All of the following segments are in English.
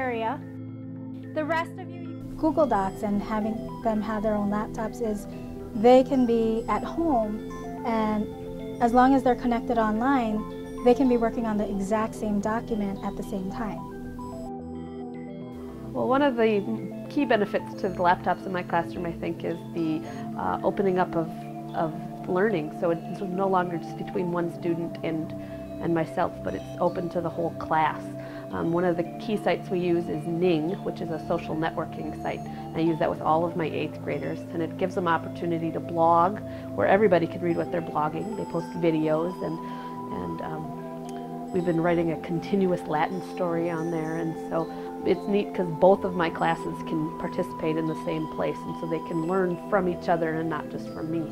area. The rest of you, Google Docs and having them have their own laptops is they can be at home, and as long as they're connected online, they can be working on the exact same document at the same time. Well, one of the key benefits to the laptops in my classroom, I think, is the opening up of learning. So it's no longer just between one student and myself, but it's open to the whole class. One of the key sites we use is Ning, which is a social networking site. I use that with all of my 8th graders, and it gives them opportunity to blog, where everybody can read what they're blogging. They post videos, and we've been writing a continuous Latin story on there, and so it's neat because both of my classes can participate in the same place, and so they can learn from each other and not just from me.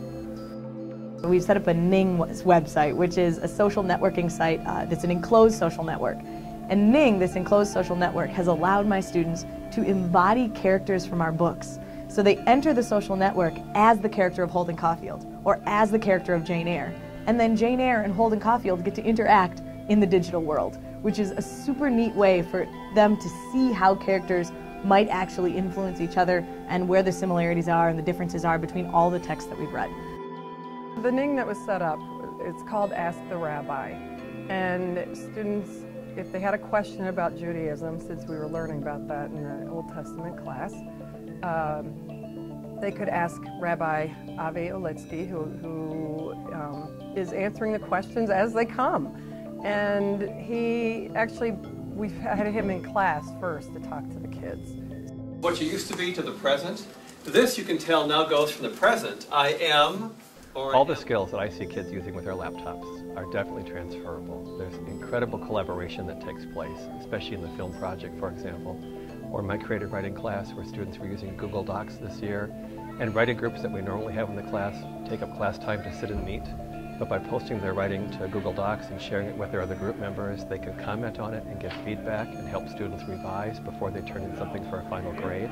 We've set up a Ning website, which is a social networking site that's an enclosed social network. And Ning, this enclosed social network, has allowed my students to embody characters from our books. So they enter the social network as the character of Holden Caulfield, or as the character of Jane Eyre. And then Jane Eyre and Holden Caulfield get to interact in the digital world, which is a super neat way for them to see how characters might actually influence each other and where the similarities are and the differences are between all the texts that we've read. The Ning that was set up, it's called Ask the Rabbi, and students, if they had a question about Judaism, since we were learning about that in the Old Testament class, they could ask Rabbi Avi Olitsky, who is answering the questions as they come. And we've had him in class first to talk to the kids. What you used to be to the present, this you can tell now goes from the present. I am, or all the skills that I see kids using with their laptops are definitely transferable. There's incredible collaboration that takes place, especially in the film project, for example, or my creative writing class where students were using Google Docs this year, and writing groups that we normally have in the class take up class time to sit and meet. But by posting their writing to Google Docs and sharing it with their other group members, they can comment on it and give feedback and help students revise before they turn in something for a final grade.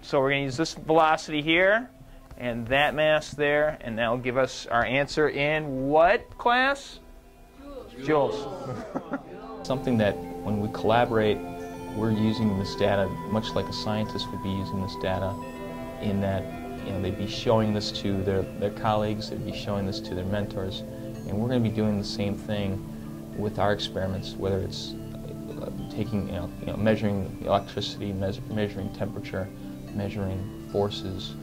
So we're going to use this velocity here and that mass there, and that'll give us our answer in what class? Joules. Something that when we collaborate, we're using this data much like a scientist would be using this data, in that they'd be showing this to their colleagues, they'd be showing this to their mentors, and we're going to be doing the same thing with our experiments, whether it's taking, measuring electricity, measuring temperature, measuring forces,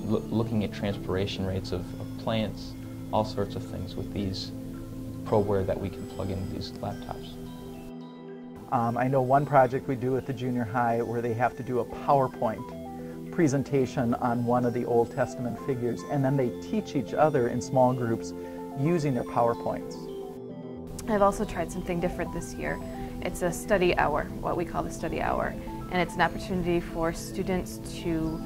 looking at transpiration rates of plants, all sorts of things with these probeware that we can plug into these laptops. I know one project we do at the junior high where they have to do a PowerPoint presentation on one of the Old Testament figures, and then they teach each other in small groups using their PowerPoints. I've also tried something different this year. It's a study hour, what we call the study hour, and it's an opportunity for students to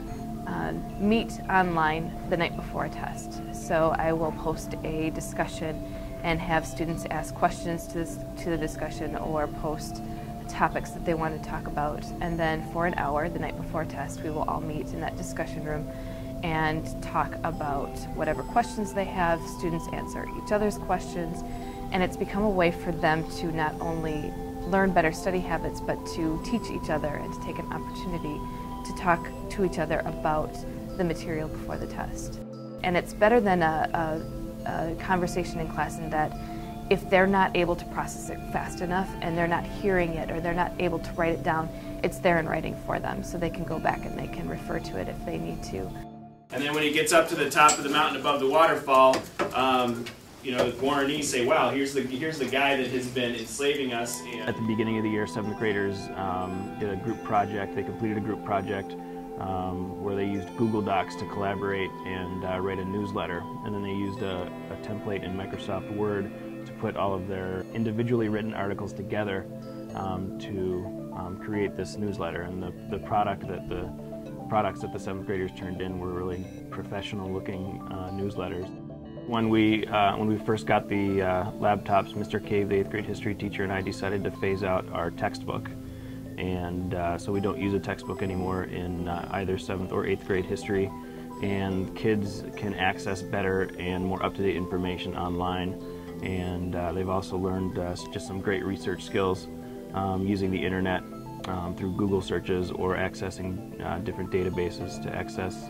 meet online the night before a test. So I will post a discussion and have students ask questions to the discussion or post topics that they want to talk about. And then for an hour, the night before a test, we will all meet in that discussion room and talk about whatever questions they have. Students answer each other's questions, and it's become a way for them to not only learn better study habits, but to teach each other and to take an opportunity to talk to each other about the material before the test. And it's better than a conversation in class in that if they're not able to process it fast enough and they're not hearing it or they're not able to write it down, it's there in writing for them, so they can go back and they can refer to it if they need to. And then when he gets up to the top of the mountain above the waterfall, the Guaranese say, wow, here's the guy that has been enslaving us. And at the beginning of the year, 7th graders did a group project. They completed a group project where they used Google Docs to collaborate and write a newsletter. And then they used a template in Microsoft Word to put all of their individually written articles together to create this newsletter. And the products that the 7th graders turned in were really professional-looking newsletters. When we first got the laptops, Mr. Cave, the 8th grade history teacher, and I decided to phase out our textbook. And so we don't use a textbook anymore in either 7th or 8th grade history. And kids can access better and more up-to-date information online. And they've also learned just some great research skills using the internet through Google searches or accessing different databases to access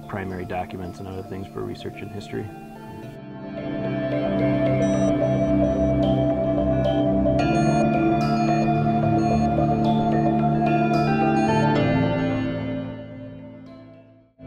primary documents and other things for research and history.